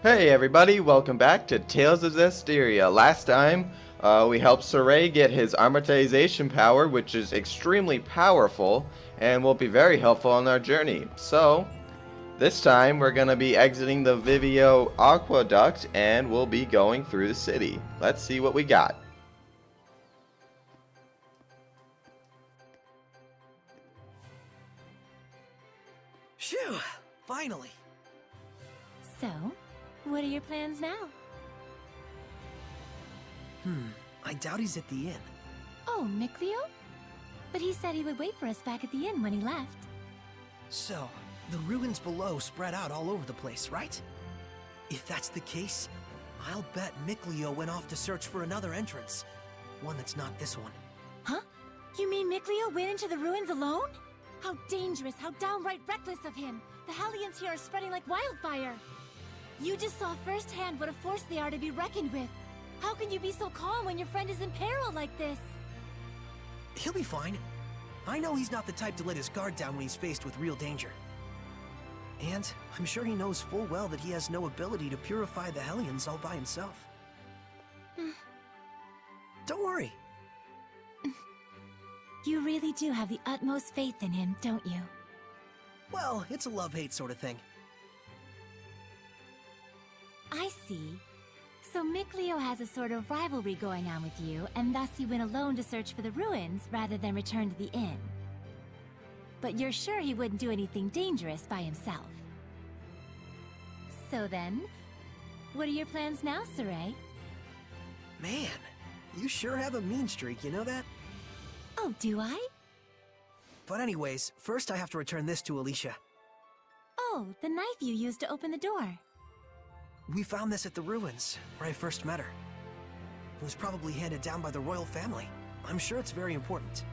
Hey everybody, welcome back to Tales of Zesteria. Last time, we helped Saray get his amortization power, which is extremely powerful, and will be very helpful on our journey. So, this time we're going to be exiting the Vivio Aqueduct, and we'll be going through the city. Let's see what we got. Phew! Finally! So, what are your plans now? I doubt he's at the inn. Oh, Mikleo? But he said he would wait for us back at the inn when he left. So, the ruins below spread out all over the place, right? If that's the case, I'll bet Mikleo went off to search for another entrance. One that's not this one. Huh? You mean Mikleo went into the ruins alone? How dangerous, how downright reckless of him! The Hellions here are spreading like wildfire! You just saw firsthand what a force they are to be reckoned with. How can you be so calm when your friend is in peril like this? He'll be fine. I know he's not the type to let his guard down when he's faced with real danger. And I'm sure he knows full well that he has no ability to purify the Hellions all by himself. Don't worry. You really do have the utmost faith in him, don't you? Well, it's a love-hate sort of thing. I see. So Mikleo has a sort of rivalry going on with you, and thus he went alone to search for the ruins rather than return to the inn. But you're sure he wouldn't do anything dangerous by himself. So then, what are your plans now, Saray? Man, you sure have a mean streak, you know that? Oh, do I? But anyways, first I have to return this to Alicia. Oh, the knife you used to open the door. We found this at the ruins, where I first met her. It was probably handed down by the royal family. I'm sure it's very important.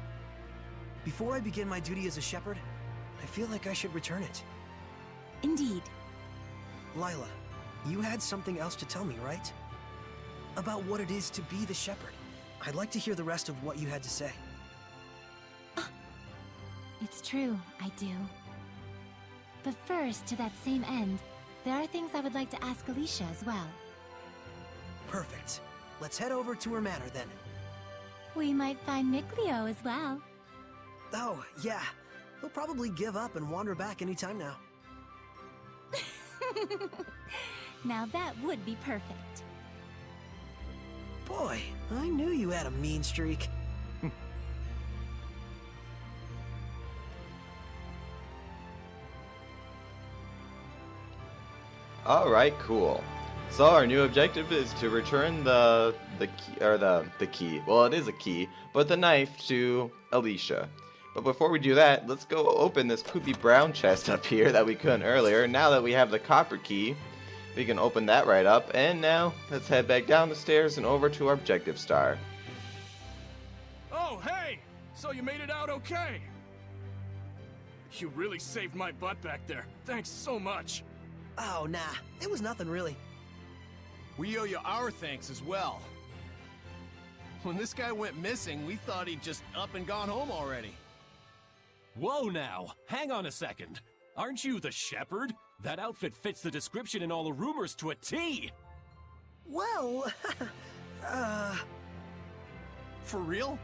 Before I begin my duty as a shepherd, I feel like I should return it. Indeed. Lila, you had something else to tell me, right? About what it is to be the shepherd. I'd like to hear the rest of what you had to say. It's true, I do. But first, to that same end, there are things I would like to ask Alicia as well. Perfect. Let's head over to her manor then. We might find Mikleo as well. Oh, yeah. He'll probably give up and wander back anytime now. Now that would be perfect. Boy, I knew you had a mean streak. Alright, cool. So our new objective is to return the key. Well, it is a key, but the knife to Alicia. But before we do that, let's go open this poopy brown chest up here that we couldn't earlier. Now that we have the copper key, we can open that right up. And now, let's head back down the stairs and over to our objective star. Oh, hey! So you made it out okay? You really saved my butt back there. Thanks so much. Oh, nah. It was nothing really. We owe you our thanks as well. When this guy went missing, we thought he'd just up and gone home already. Whoa now, hang on a second. Aren't you the shepherd? That outfit fits the description in all the rumors to a T! Well, For real?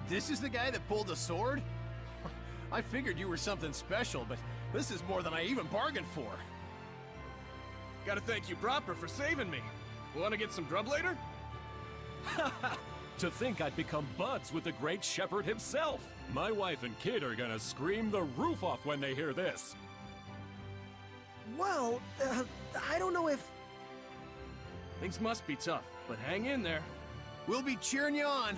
This is the guy that pulled the sword? I figured you were something special, but this is more than I even bargained for. Gotta thank you proper for saving me. Wanna get some grub later? To think I'd become buds with the great shepherd himself! My wife and kid are gonna scream the roof off when they hear this. well, I don't know if... Things must be tough, but hang in there. We'll be cheering you on.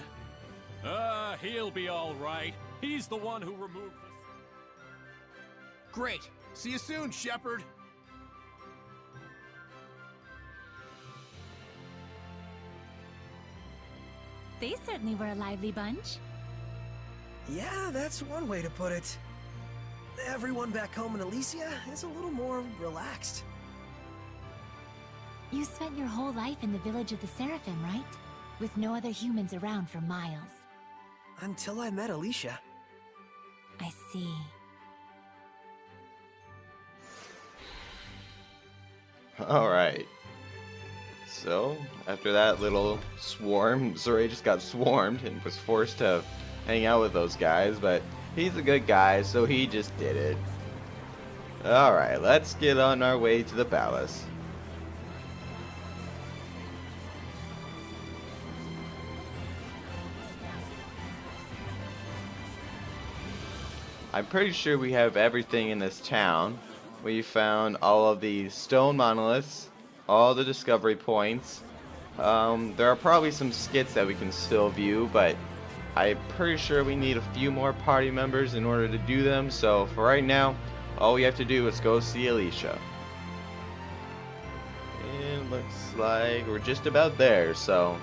He'll be alright. He's the one who removed the... Great. See you soon, shepherd. They certainly were a lively bunch. Yeah, that's one way to put it. Everyone back home in Elysia is a little more relaxed. You spent your whole life in the village of the Seraphim, right? With no other humans around for miles. Until I met Alicia. I see. Alright. So, after that little swarm, Zore just got swarmed and was forced to hang out with those guys, but he's a good guy, so he just did it. Alright, let's get on our way to the palace. I'm pretty sure we have everything in this town. We found all of the stone monoliths, all the discovery points. There are probably some skits that we can still view, but I'm pretty sure we need a few more party members in order to do them. So for right now, all we have to do is go see Alicia. And looks like we're just about there, so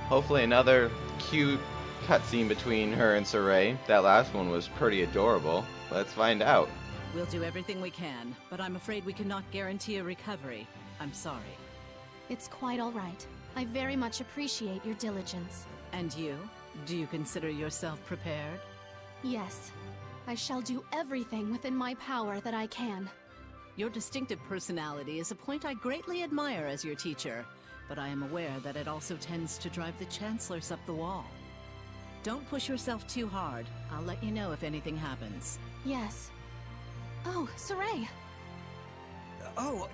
hopefully another cute cutscene between her and Saray. That last one was pretty adorable. Let's find out. We'll do everything we can, but I'm afraid we cannot guarantee a recovery. I'm sorry. It's quite all right. I very much appreciate your diligence. And you? Do you consider yourself prepared? Yes, I shall do everything within my power that I can. Your distinctive personality is a point I greatly admire as your teacher, but I am aware that it also tends to drive the chancellors up the wall. Don't push yourself too hard. I'll let you know if anything happens. Yes. Oh, Saray. Oh,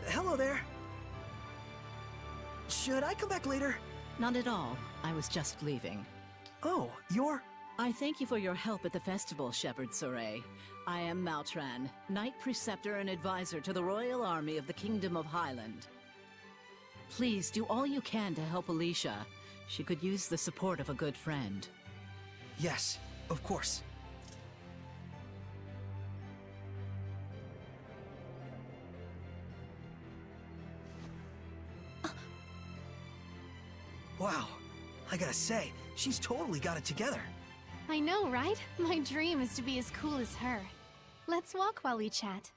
hello there. Should I come back later? Not at all. I was just leaving. Oh, you're... I thank you for your help at the festival, Shepherd Soray. I am Maltran, Knight Preceptor and Advisor to the Royal Army of the Kingdom of Highland. Please do all you can to help Alicia. She could use the support of a good friend. Yes, of course. Wow, I gotta say, she's totally got it together. I know, right? My dream is to be as cool as her. Let's walk while we chat.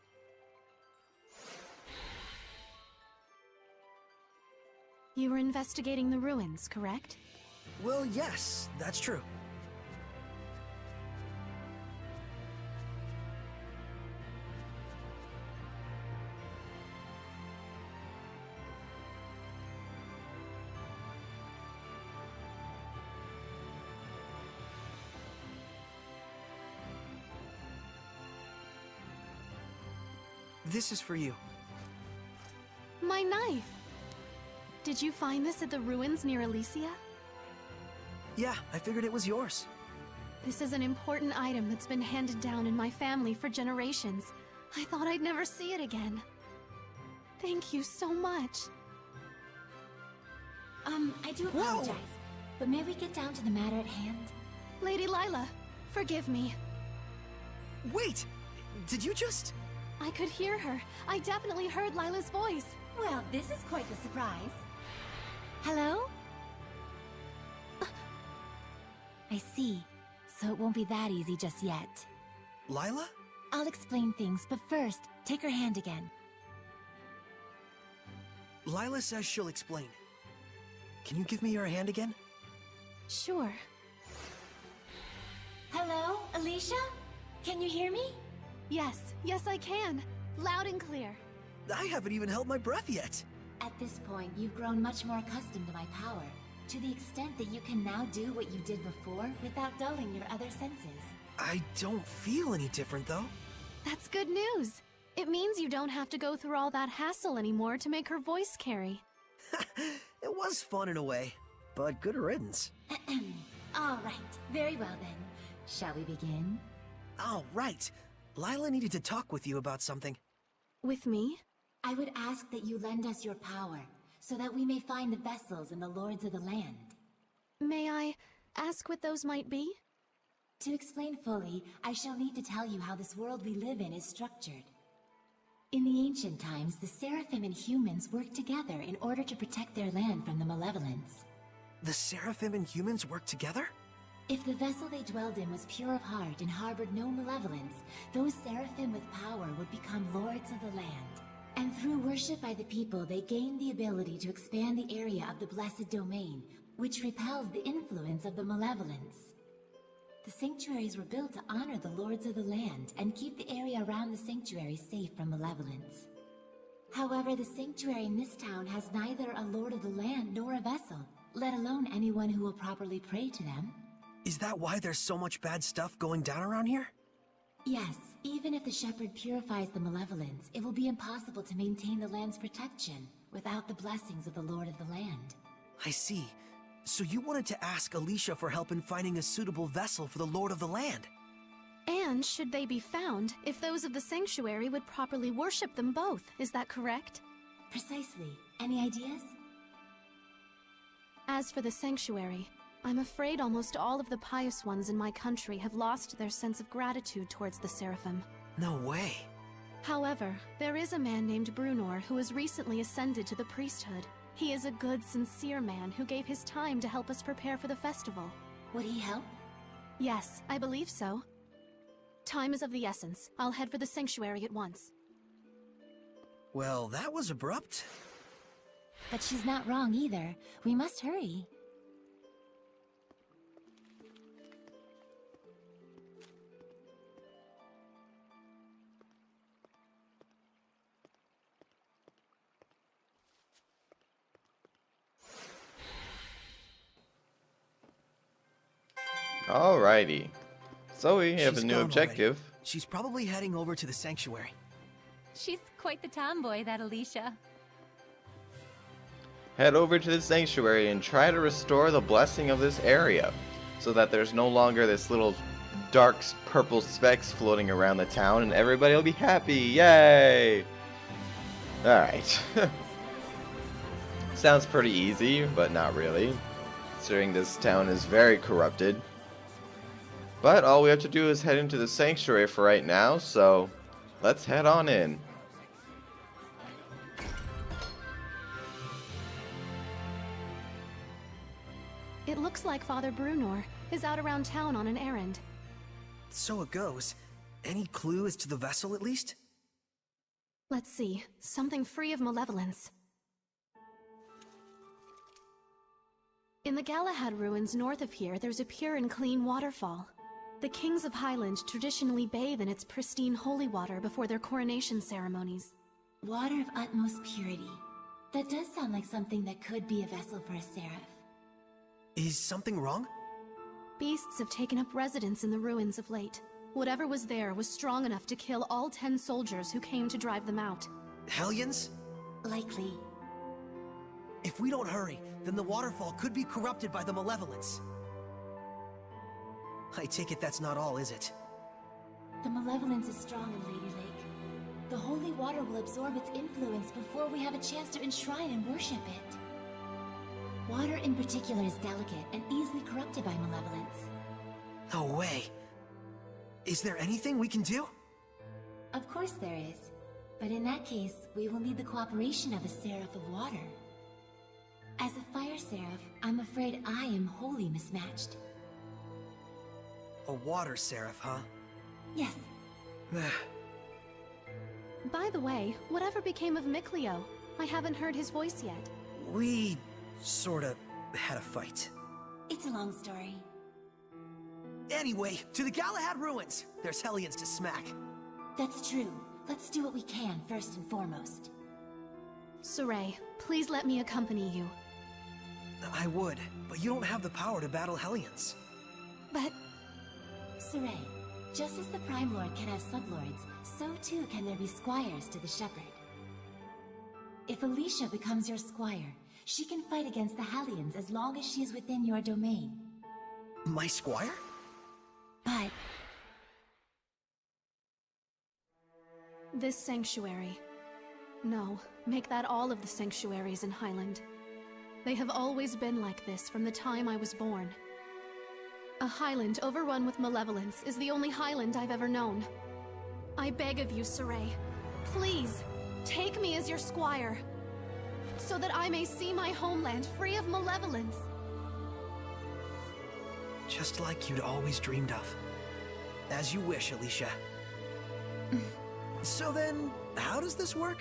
You were investigating the ruins, correct? Well, yes, that's true. This is for you. My knife! Did you find this at the ruins near Elysia? Yeah, I figured it was yours. This is an important item that's been handed down in my family for generations. I thought I'd never see it again. Thank you so much. I do apologize, but may we get down to the matter at hand? Lady Lila, forgive me. Wait! Did you just... I could hear her. I definitely heard Lila's voice. Well, this is quite the surprise. Hello? I see. So it won't be that easy just yet. Lila? I'll explain things, but first, take her hand again. Lila says she'll explain. Can you give me your hand again? Sure. Hello, Alicia? Can you hear me? Yes, yes I can. Loud and clear. I haven't even held my breath yet. At this point, you've grown much more accustomed to my power, to the extent that you can now do what you did before without dulling your other senses. I don't feel any different, though. That's good news. It means you don't have to go through all that hassle anymore to make her voice carry. It was fun in a way, but good riddance. All right, very well then. Shall we begin? Oh, right. Lila needed to talk with you about something. With me? I would ask that you lend us your power, so that we may find the vessels and the lords of the land. May I ask what those might be? To explain fully, I shall need to tell you how this world we live in is structured. In the ancient times, the Seraphim and humans worked together in order to protect their land from the malevolence. The Seraphim and humans work together? If the vessel they dwelled in was pure of heart and harbored no malevolence, those Seraphim with power would become lords of the land. And through worship by the people, they gained the ability to expand the area of the Blessed Domain, which repels the influence of the malevolence. The sanctuaries were built to honor the lords of the land and keep the area around the sanctuary safe from malevolence. However, the sanctuary in this town has neither a lord of the land nor a vessel, let alone anyone who will properly pray to them. Is that why there's so much bad stuff going down around here? Yes, even if the shepherd purifies the malevolence, it will be impossible to maintain the land's protection without the blessings of the lord of the land. I see. So you wanted to ask Alicia for help in finding a suitable vessel for the lord of the land? And should they be found, if those of the sanctuary would properly worship them both, is that correct? Precisely. Any ideas? As for the sanctuary, I'm afraid almost all of the pious ones in my country have lost their sense of gratitude towards the Seraphim. No way. However, there is a man named Brunor who has recently ascended to the priesthood. He is a good, sincere man who gave his time to help us prepare for the festival. Would he help? Yes, I believe so. Time is of the essence. I'll head for the sanctuary at once. Well, that was abrupt. But she's not wrong either. We must hurry. Alrighty. So we have She's a new gone objective. already. She's probably heading over to the sanctuary. She's quite the tomboy, that Alicia. Head over to the sanctuary and try to restore the blessing of this area, so that there's no longer this little dark purple specks floating around the town and everybody will be happy. Yay! Alright. Sounds pretty easy, but not really, considering this town is very corrupted. But all we have to do is head into the sanctuary for right now, so let's head on in. It looks like Father Brunor is out around town on an errand. So it goes. Any clue as to the vessel, at least? Let's see, something free of malevolence. In the Galahad ruins north of here, there's a pure and clean waterfall. The kings of Highland traditionally bathe in its pristine holy water before their coronation ceremonies. Water of utmost purity. That does sound like something that could be a vessel for a seraph. Is something wrong? Beasts have taken up residence in the ruins of late. Whatever was there was strong enough to kill all 10 soldiers who came to drive them out. Hellions? Likely. If we don't hurry, then the waterfall could be corrupted by the malevolence. I take it that's not all, is it? The malevolence is strong in Lady Lake. The holy water will absorb its influence before we have a chance to enshrine and worship it. Water in particular is delicate and easily corrupted by malevolence. No way. Is there anything we can do? Of course there is. But in that case, we will need the cooperation of a seraph of water. As a fire seraph, I'm afraid I am wholly mismatched. A water seraph, huh? Yes, By the way, whatever became of Mikleo? I haven't heard his voice yet. We sorta had a fight. it's a long story. Anyway, to the Galahad ruins! There's Hellions to smack. That's true. Let's do what we can first and foremost. Saray, please let me accompany you. I would, but you don't have the power to battle Hellions. But Saray, just as the Prime Lord can have sublords, so too can there be squires to the Shepherd. If Alicia becomes your squire, she can fight against the Hellions as long as she is within your domain. My squire? But this sanctuary. No, make that all of the sanctuaries in Highland. They have always been like this from the time I was born. A Highland overrun with malevolence is the only Highland I've ever known. I beg of you, Saray, please, take me as your squire, so that I may see my homeland free of malevolence. Just like you'd always dreamed of. As you wish, Alicia. So then, how does this work?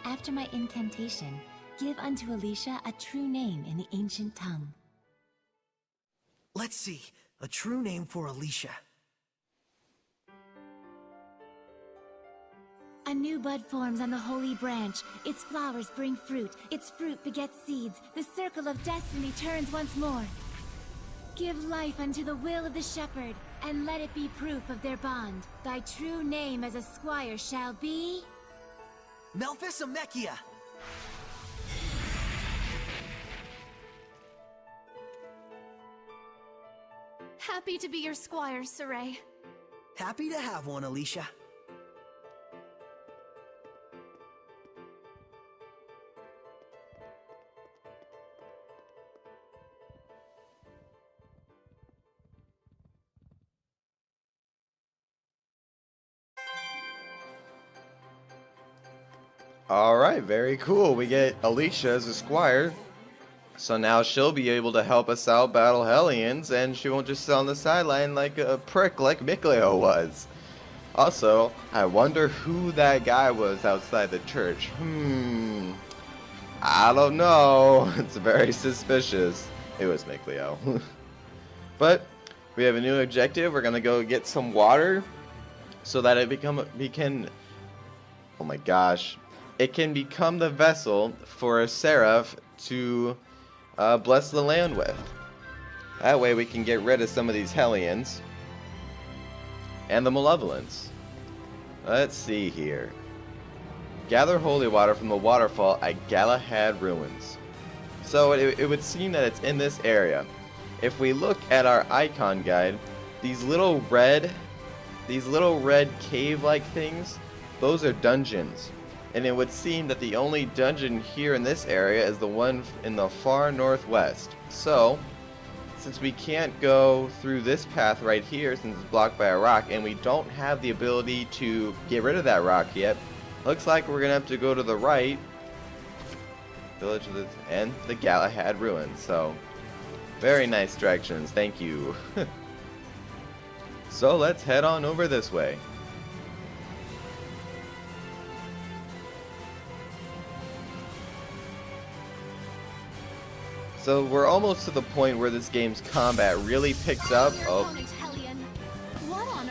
after my incantation, give unto Alicia a true name in the ancient tongue. Let's see. A true name for Alicia. A new bud forms on the holy branch. Its flowers bring fruit. Its fruit begets seeds. The circle of destiny turns once more. Give life unto the will of the shepherd, and let it be proof of their bond. Thy true name as a squire shall be... Melphisamechia! Happy to be your squire, Saray. Happy to have one, Alicia. Alright, very cool. We get Alicia as a squire. So now she'll be able to help us out battle Hellions, and she won't just sit on the sideline like a prick like Mikleo was. Also, I wonder who that guy was outside the church. I don't know. It's very suspicious. It was Mikleo. But we have a new objective. We're gonna go get some water so that it can oh my gosh. It can become the vessel for a seraph to bless the land with. That way we can get rid of some of these Hellions and the Malevolence. Let's see here. Gather holy water from the waterfall at Galahad Ruins. So it would seem that it's in this area. If we look at our icon guide, these little red cave-like things, those are dungeons. And it would seem that the only dungeon here in this area is the one in the far northwest. So, since we can't go through this path right here since it's blocked by a rock, and we don't have the ability to get rid of that rock yet, looks like we're gonna have to go to the right, village of and the Galahad Ruins. So, very nice directions, thank you. So let's head on over this way. So we're almost to the point where this game's combat really picks up.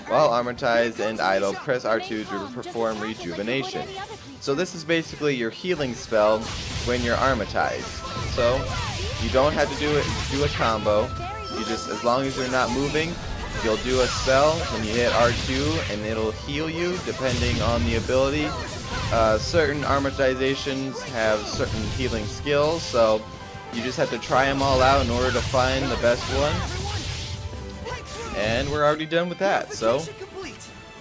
While armatized and idle, press R2 to perform rejuvenation. So this is basically your healing spell when you're armatized. So you don't have to do a combo. You just, as long as you're not moving, you'll do a spell when you hit R2 and it'll heal you depending on the ability. Certain armatizations have certain healing skills, so you just have to try them all out in order to find the best one. And we're already done with that, so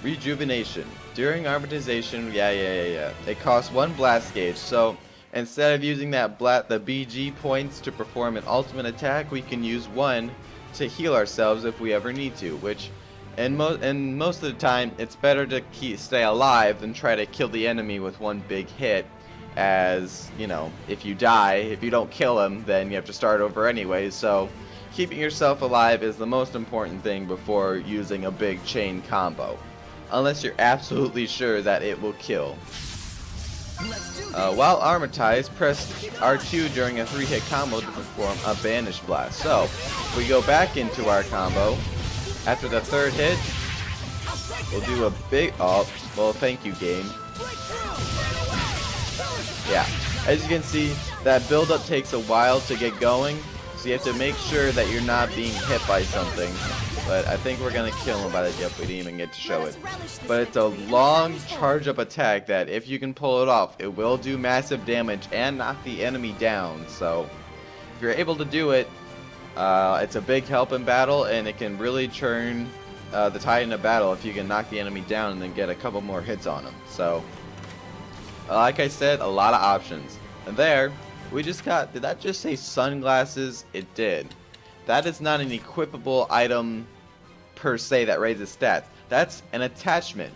rejuvenation. During armatization, yeah. It costs 1 blast gauge, so instead of using that the BG points to perform an ultimate attack, we can use 1 to heal ourselves if we ever need to, which and most of the time it's better to stay alive than try to kill the enemy with 1 big hit. As, you know, if you die, if you don't kill him, then you have to start over anyways, so keeping yourself alive is the most important thing before using a big chain combo. Unless you're absolutely sure that it will kill. While armatized, press R2 during a 3-hit combo to perform a Banish Blast. So, if we go back into our combo, after the 3rd hit, we'll do a big... Oh, well, thank you, game. Yeah, as you can see, that build-up takes a while to get going, so you have to make sure that you're not being hit by something. But I think we're gonna kill him by the jump. We didn't even get to show it. But it's a long charge-up attack that, if you can pull it off, it will do massive damage and knock the enemy down. So, if you're able to do it, it's a big help in battle, and it can really turn the tide in a battle if you can knock the enemy down and then get a couple more hits on him. So, like I said, a lot of options. And there, we just got, did that just say sunglasses? It did. That is not an equipable item per se that raises stats. That's an attachment.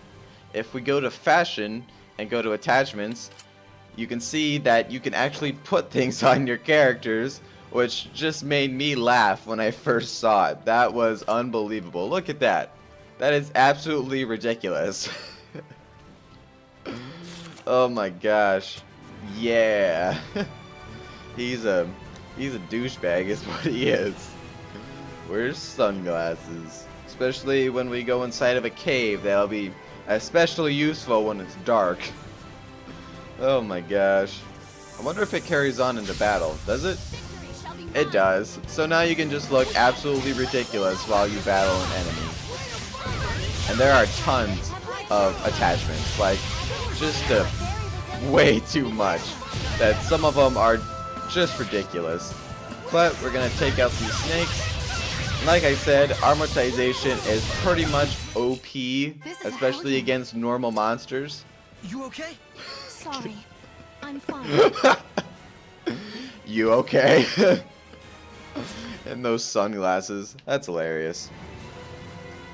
If we go to fashion and go to attachments, you can see that you can actually put things on your characters, which just made me laugh when I first saw it. That was unbelievable. Look at that. That is absolutely ridiculous. Oh my gosh. Yeah. He's a douchebag is what he is. Where's sunglasses? Especially when we go inside of a cave, that'll be Especially useful when it's dark. Oh my gosh. I wonder if it carries on into battle. Does it? It does. So now you can just look absolutely ridiculous while you battle an enemy. And there are tons of attachments. Like, just way too much. That some of them are just ridiculous. But we're going to take out these snakes. Like I said, armortization is pretty much OP, especially against normal monsters. You okay? Sorry. I'm fine. You okay? And those sunglasses. That's hilarious.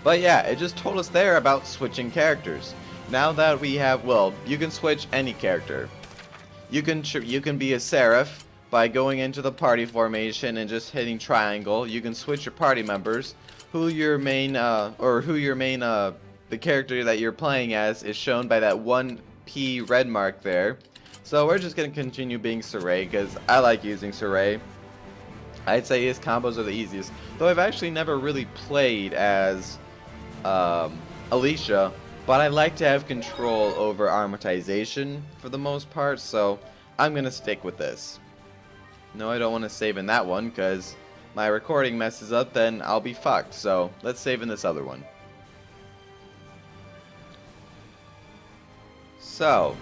But yeah, it just told us there about switching characters. Now that we have, well, you can switch any character. You can be a Seraph by going into the party formation and just hitting triangle. You can switch your party members. The character that you're playing as is shown by that 1P red mark there. So we're just going to continue being Sorey because I like using Sorey. I'd say his combos are the easiest. Though I've actually never really played as Alicia, but I like to have control over armortization for the most part, so I'm going to stick with this. No, I don't want to save in that one because my recording messes up, then I'll be fucked. So let's save in this other one. So,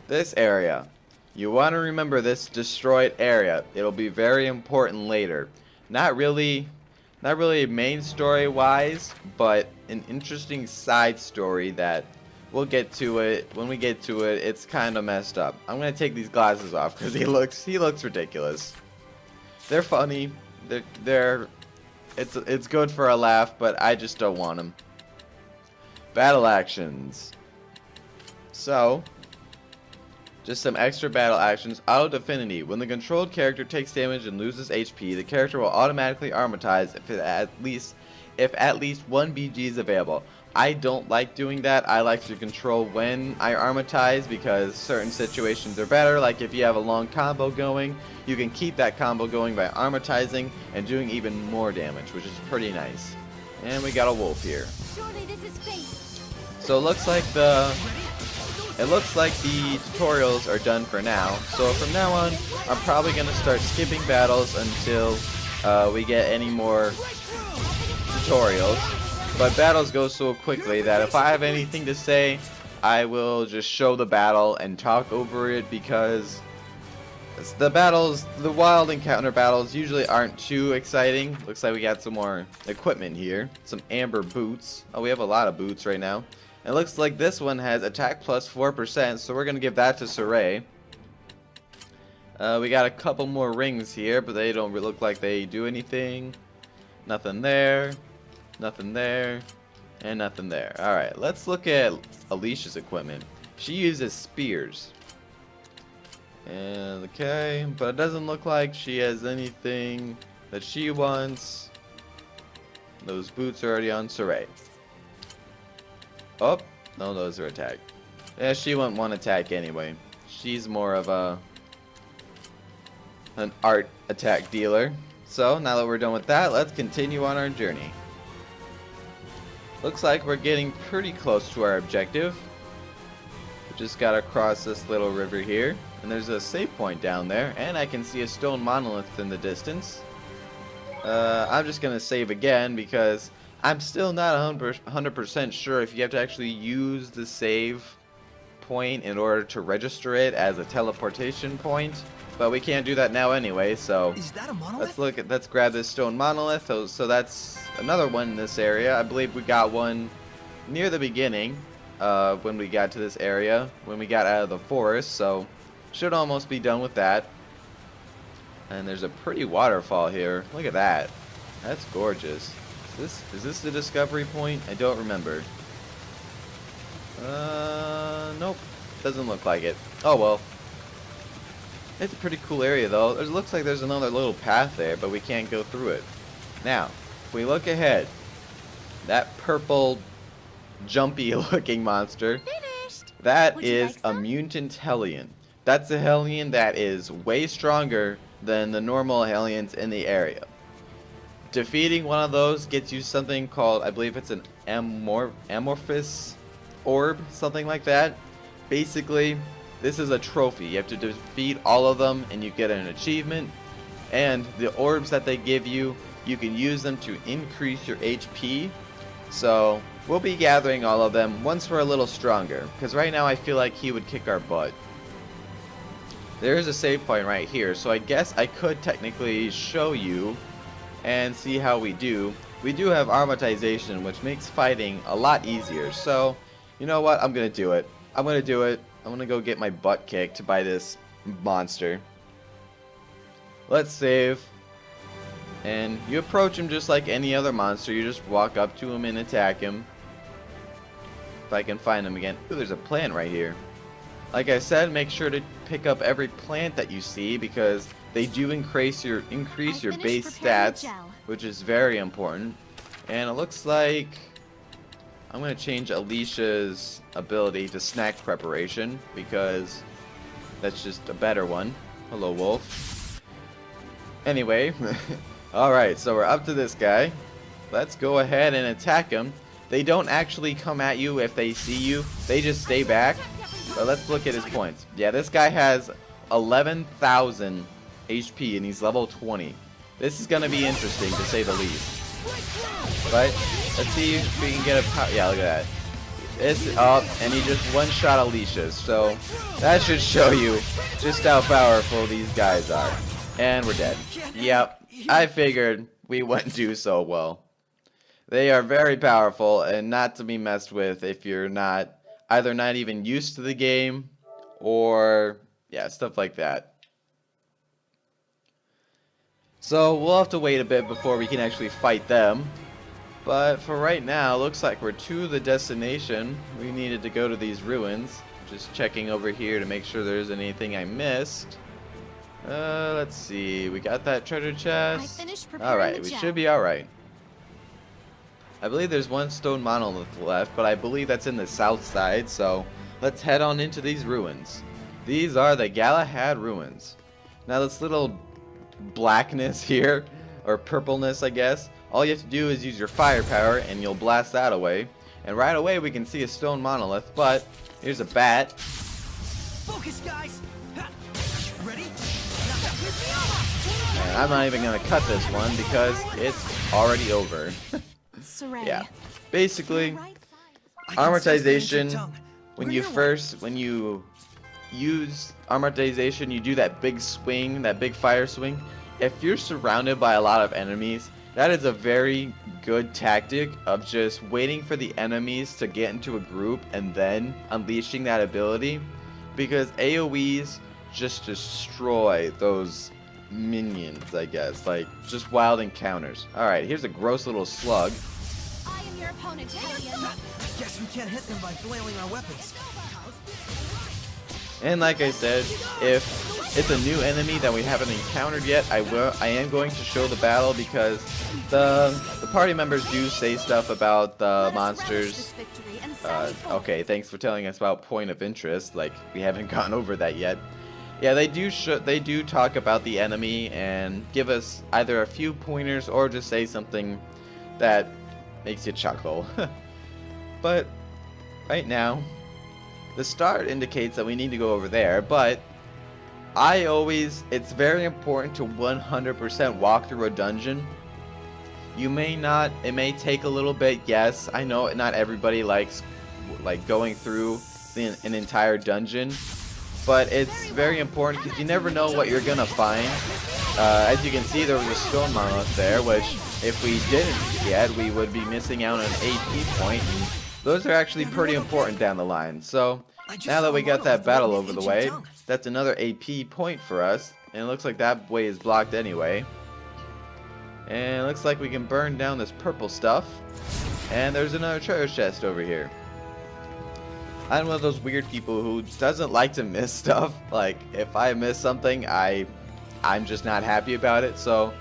this area. You want to remember this destroyed area. It'll be very important later. Not really main story wise, but an interesting side story that we'll get to it. When we get to it, it's kind of messed up. I'm gonna take these glasses off because he looks ridiculous. They're funny. It's good for a laugh, but I just don't want them. Battle actions. So, just some extra battle actions. Auto Definity. When the controlled character takes damage and loses HP, the character will automatically armortize if at least one BG is available. I don't like doing that. I like to control when I armortize because certain situations are better. Like if you have a long combo going, you can keep that combo going by armortizing and doing even more damage, which is pretty nice. And we got a wolf here. Surely this is fate. So it looks like the tutorials are done for now. So from now on, I'm probably going to start skipping battles until we get any more tutorials. But battles go so quickly that if I have anything to say, I will just show the battle and talk over it because the wild encounter battles usually aren't too exciting. Looks like we got some more equipment here. Some amber boots. Oh, we have a lot of boots right now. It looks like this one has attack plus 4%, so we're going to give that to Sorey. We got a couple more rings here, but they don't look like they do anything. Nothing there, nothing there, and nothing there. Alright, let's look at Alicia's equipment. She uses spears. And okay, but it doesn't look like she has anything that she wants. Those boots are already on Sorey. Oh, no, those are attack. Yeah, she won't want attack anyway. She's more of an art attack dealer. So, now that we're done with that, let's continue on our journey. Looks like we're getting pretty close to our objective. We just gotta cross this little river here. And there's a save point down there. And I can see a stone monolith in the distance. I'm just gonna save again because I'm still not 100% sure if you have to actually use the save point in order to register it as a teleportation point. But we can't do that now anyway, so Is that a monolith? let's grab this stone monolith. So that's another one in this area. I believe we got one near the beginning when we got to this area, when we got out of the forest, so should almost be done with that. And there's a pretty waterfall here. Look at that. That's gorgeous. Is this the discovery point? I don't remember. Nope. Doesn't look like it. Oh well. It's a pretty cool area though. It looks like there's another little path there, but we can't go through it. Now, if we look ahead, that purple, jumpy looking monster, Finished. that Would you is like a some? mutant Hellion. That's a Hellion that is way stronger than the normal Hellions in the area. Defeating one of those gets you something called, I believe it's an amorphous orb, something like that. Basically, this is a trophy. You have to defeat all of them and you get an achievement. And the orbs that they give you, you can use them to increase your HP. So we'll be gathering all of them once we're a little stronger, because right now I feel like he would kick our butt. There is a save point right here, so I guess I could technically show you and see how we do. We do have armatization, which makes fighting a lot easier. So you know what, I'm gonna do it. I'm gonna go get my butt kicked by this monster. Let's save. And you approach him just like any other monster. You just walk up to him and attack him. If I can find him again. Ooh, there's a plant right here. Like I said, make sure to pick up every plant that you see, because they do increase your base stats, which is very important. And it looks like I'm gonna change Alicia's ability to snack preparation, because that's just a better one. Hello, wolf. Anyway, alright, so we're up to this guy. Let's go ahead and attack him. They don't actually come at you if they see you, they just stay back. But let's look at his points. Yeah, this guy has 11,000 HP and he's level 20. This is gonna be interesting to say the least. But let's see if we can get a power. Yeah, look at that. It's up, and he just one-shot Alicia. So that should show you just how powerful these guys are. And we're dead. Yep, I figured we wouldn't do so well. They are very powerful and not to be messed with if you're not either not even used to the game or yeah, stuff like that. So we'll have to wait a bit before we can actually fight them. But for right now, looks like we're to the destination. We needed to go to these ruins. Just checking over here to make sure there isn't anything I missed. Let's see. We got that treasure chest. Alright, we should be alright. I believe there's one stone monolith left, but I believe that's in the south side, so let's head on into these ruins. These are the Galahad ruins. Now this little blackness here, or purpleness I guess, all you have to do is use your firepower and you'll blast that away. And right away we can see a stone monolith, but here's a bat. Focus, guys. Ready? And I'm not even gonna cut this one because it's already over. Yeah, basically armatization, when you use armatization, you do that big swing, that big fire swing. If you're surrounded by a lot of enemies, that is a very good tactic of just waiting for the enemies to get into a group and then unleashing that ability, because AoEs just destroy those minions, I guess, like just wild encounters. Alright, here's a gross little slug. I am your opponent, Alien. Guess we can't hit them by flailing our weapons. And like I said, if it's a new enemy that we haven't encountered yet, I am going to show the battle, because the party members do say stuff about the monsters. Okay, thanks for telling us about point of interest. Like we haven't gone over that yet. Yeah, they do talk about the enemy and give us either a few pointers or just say something that makes you chuckle. But right now, the start indicates that we need to go over there, but it's very important to 100% walk through a dungeon. You may not, it may take a little bit, yes, I know not everybody likes going through an entire dungeon, but it's very important because you never know what you're gonna find. As you can see, there was a stone monolith there, which if we didn't get, we would be missing out on an AP point. Those are actually pretty important down the line. So now that we got that battle over the way, that's another AP point for us, and it looks like that way is blocked anyway. And it looks like we can burn down this purple stuff, and there's another treasure chest over here. I'm one of those weird people who doesn't like to miss stuff. Like if I miss something, I'm just not happy about it. So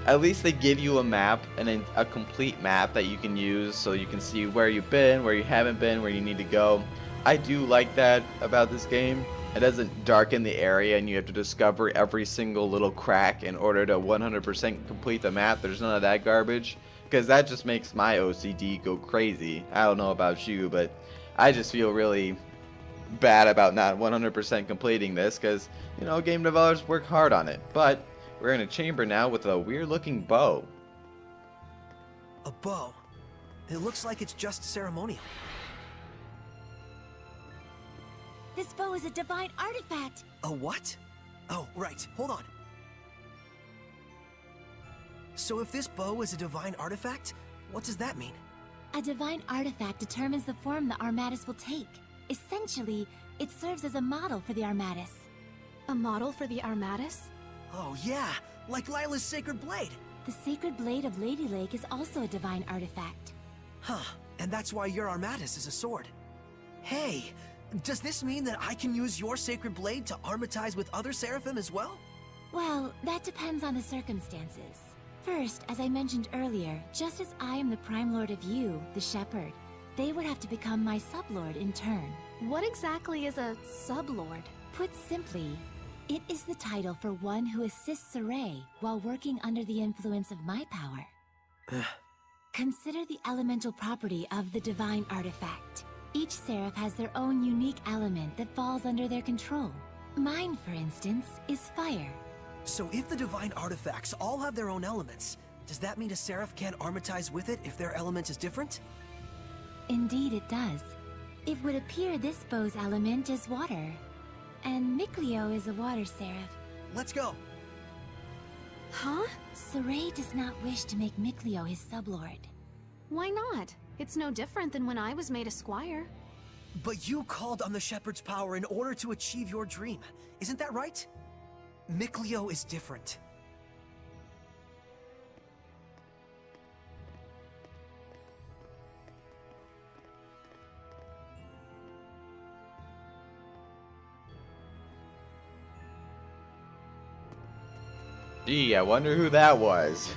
at least they give you a map, and a complete map that you can use, so you can see where you've been, where you haven't been, where you need to go. I do like that about this game. It doesn't darken the area and you have to discover every single little crack in order to 100% complete the map. There's none of that garbage, because that just makes my OCD go crazy. I don't know about you, but I just feel really bad about not 100% completing this because, you know, game developers work hard on it. But we're in a chamber now with a weird looking bow. A bow. It looks like it's just ceremonial. This bow is a divine artifact. A what? Oh, right. Hold on. So if this bow is a divine artifact, what does that mean? A divine artifact determines the form the Armatus will take. Essentially, it serves as a model for the Armatus. A model for the Armatus? Oh yeah, like Lila's sacred blade. The sacred blade of Lady Lake is also a divine artifact. Huh, and that's why your Armatus is a sword. Hey, does this mean that I can use your sacred blade to armatize with other seraphim as well? Well, that depends on the circumstances. First, as I mentioned earlier, just as I am the Prime Lord of you, the Shepherd, they would have to become my sublord in turn. What exactly is a sublord? Put simply, it is the title for one who assists Saray while working under the influence of my power. Consider the elemental property of the divine artifact. Each seraph has their own unique element that falls under their control. Mine, for instance, is fire. So if the divine artifacts all have their own elements, does that mean a seraph can't armatize with it if their element is different? Indeed it does. It would appear this bow's element is water. And Mikleo is a water seraph. Let's go. Huh? Saray does not wish to make Mikleo his sublord. Why not? It's no different than when I was made a squire. But you called on the Shepherd's power in order to achieve your dream. Isn't that right? Mikleo is different. Gee, I wonder who that was.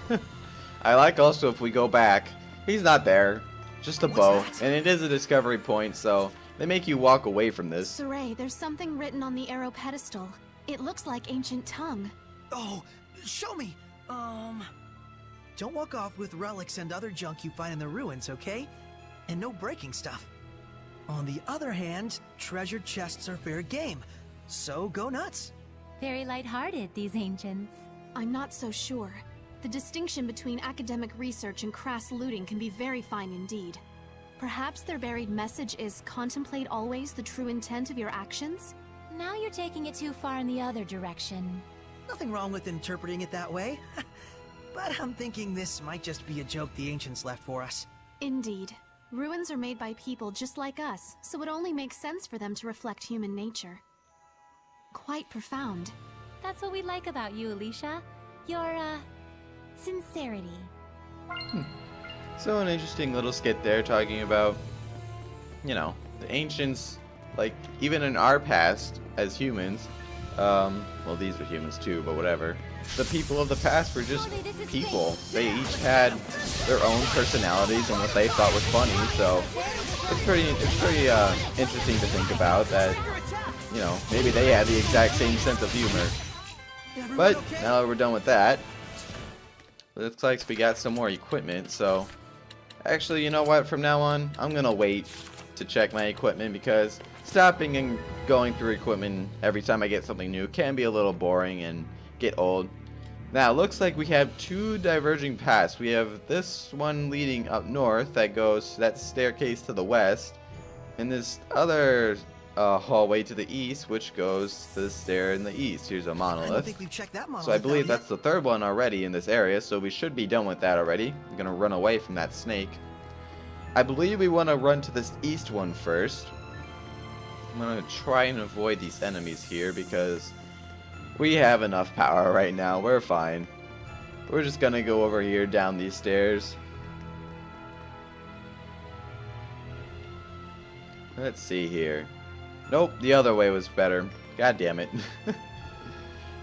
I like also if we go back, he's not there. Just a What's bow, that? and it is a discovery point, so they make you walk away from this. Saray, there's something written on the arrow pedestal. It looks like ancient tongue. Oh, show me. Don't walk off with relics and other junk you find in the ruins, okay? And no breaking stuff. On the other hand, treasure chests are fair game, so go nuts. Very lighthearted, these ancients. I'm not so sure. The distinction between academic research and crass looting can be very fine indeed. Perhaps their buried message is contemplate always the true intent of your actions? Now you're taking it too far in the other direction. Nothing wrong with interpreting it that way. But I'm thinking this might just be a joke the ancients left for us. Indeed. Ruins are made by people just like us, so it only makes sense for them to reflect human nature. Quite profound. That's what we like about you, Alicia. Your, sincerity. So an interesting little skit there talking about, you know, the ancients, like, even in our past as humans, well, these are humans too, but whatever. The people of the past were just people. They each had their own personalities and what they thought was funny, so it's pretty interesting to think about that, you know, maybe they had the exact same sense of humor. But now that we're done with that, looks like we got some more equipment, so actually, you know what, from now on, I'm gonna wait to check my equipment because stopping and going through equipment every time I get something new can be a little boring and get old. Now, it looks like we have two diverging paths. We have this one leading up north that goes, that staircase to the west, and this other hallway to the east, which goes to the stair in the east. Here's a I don't monolith. think we've checked that monolith So I believe out that's the third one already in this area, so we should be done with that already. I'm gonna run away from that snake. I believe we want to run to this east one first. I'm gonna try and avoid these enemies here because we have enough power right now. We're fine. We're just gonna go over here down these stairs. Let's see here. Nope, the other way was better. God damn it.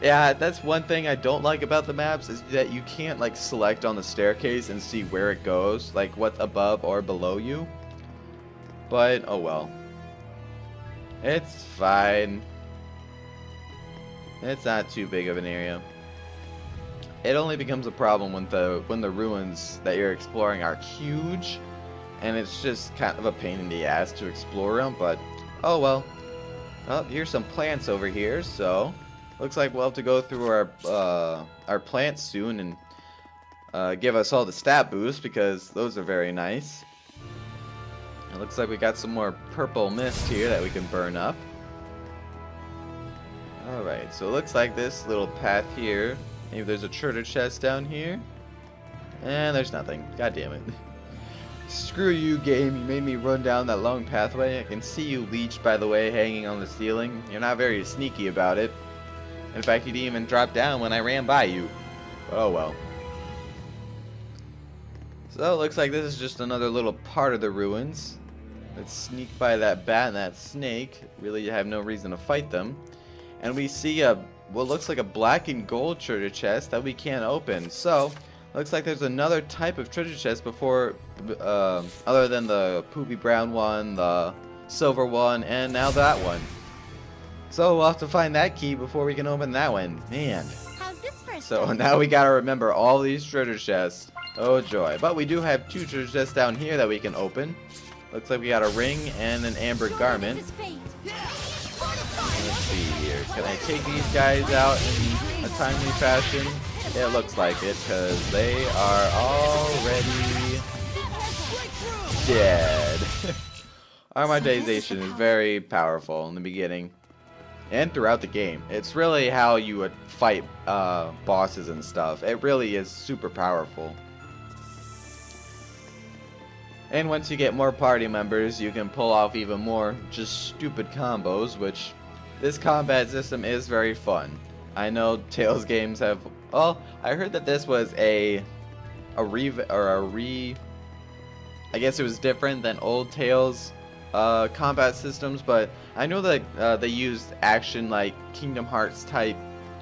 Yeah, that's one thing I don't like about the maps is that you can't like select on the staircase and see where it goes, like what's above or below you. But oh well. It's fine. It's not too big of an area. It only becomes a problem when the ruins that you're exploring are huge and it's just kind of a pain in the ass to explore them, but oh well. Oh, here's some plants over here, so looks like we'll have to go through our plants soon and give us all the stat boosts because those are very nice. It looks like we got some more purple mist here that we can burn up. Alright, so it looks like this little path here. Maybe there's a treasure chest down here. And there's nothing. God damn it. Screw you, game. You made me run down that long pathway. I can see you, Leech, by the way, hanging on the ceiling. You're not very sneaky about it. In fact, you didn't even drop down when I ran by you. Oh well. So it looks like this is just another little part of the ruins. Let's sneak by that bat and that snake. Really have no reason to fight them. And we see what looks like a black and gold treasure chest that we can't open. So looks like there's another type of treasure chest before, other than the poopy brown one, the silver one, and now that one. So we'll have to find that key before we can open that one. Man. How's this first? So now we gotta remember all these treasure chests. Oh joy. But we do have 2 treasure chests down here that we can open. Looks like we got a ring and an amber garment. Let's see here. Can I take these guys out in a timely fashion? It looks like it, because they are already dead. Armatization is very powerful in the beginning and throughout the game. It's really how you would fight bosses and stuff. It really is super powerful. And once you get more party members, you can pull off even more just stupid combos, which this combat system is very fun. I know Tales games have... Well, I heard that this was I guess it was different than old Tales combat systems, but I know that they used action like Kingdom Hearts type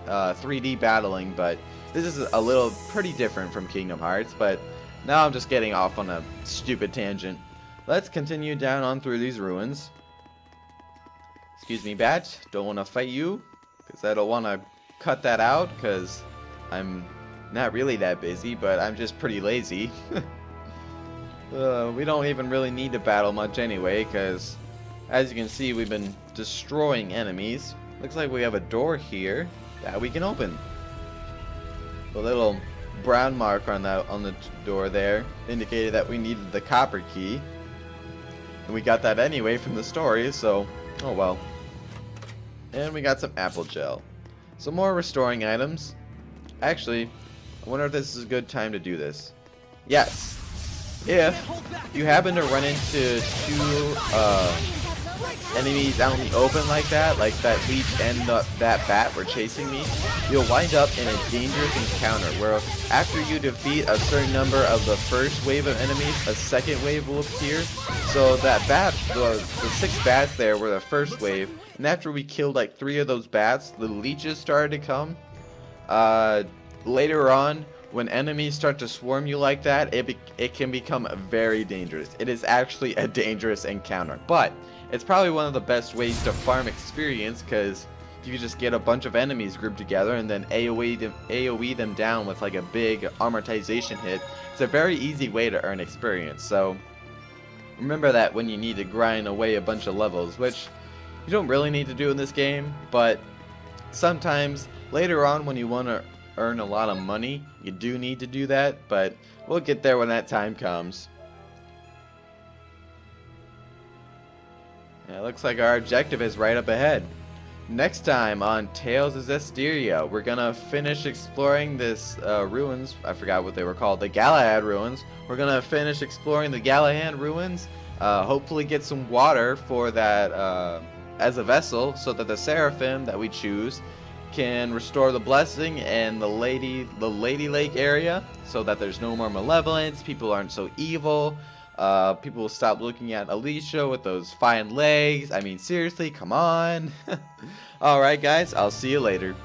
3D battling, but this is a little pretty different from Kingdom Hearts, but now I'm just getting off on a stupid tangent. Let's continue down on through these ruins. Excuse me, bat. Don't want to fight you, because I don't want to cut that out, because I'm not really that busy, but I'm just pretty lazy. We don't even really need to battle much anyway, because as you can see, we've been destroying enemies. Looks like we have a door here that we can open. The little brown mark on the door there indicated that we needed the copper key, and we got that anyway from the story, so oh well. And we got some apple gel, some more restoring items. Actually, I wonder if this is a good time to do this. Yes, if you happen to run into 2 enemies out in the open like that Leech and that bat were chasing me, you'll wind up in a dangerous encounter where after you defeat a certain number of the first wave of enemies, a second wave will appear. So that bat, the 6 bats there were the first wave, and after we killed like 3 of those bats, the leeches started to come. Later on, when enemies start to swarm you like that, it can become very dangerous. It is actually a dangerous encounter, but it's probably one of the best ways to farm experience, because if you just get a bunch of enemies grouped together and then AoE them down with like a big armatization hit, it's a very easy way to earn experience. So remember that when you need to grind away a bunch of levels, which you don't really need to do in this game, but sometimes later on when you want to earn a lot of money, you do need to do that, but we'll get there when that time comes. Yeah, it looks like our objective is right up ahead. Next time on Tales of Zesteria, we're gonna finish exploring this ruins. I forgot what they were called, the Galahad ruins. We're gonna finish exploring the Galahad ruins. Hopefully get some water for that as a vessel, so that the Seraphim that we choose can restore the blessing in the Lady Lake area, so that there's no more malevolence. People aren't so evil. People will stop looking at Alicia with those fine legs. I mean, seriously, come on. Alright guys, I'll see you later.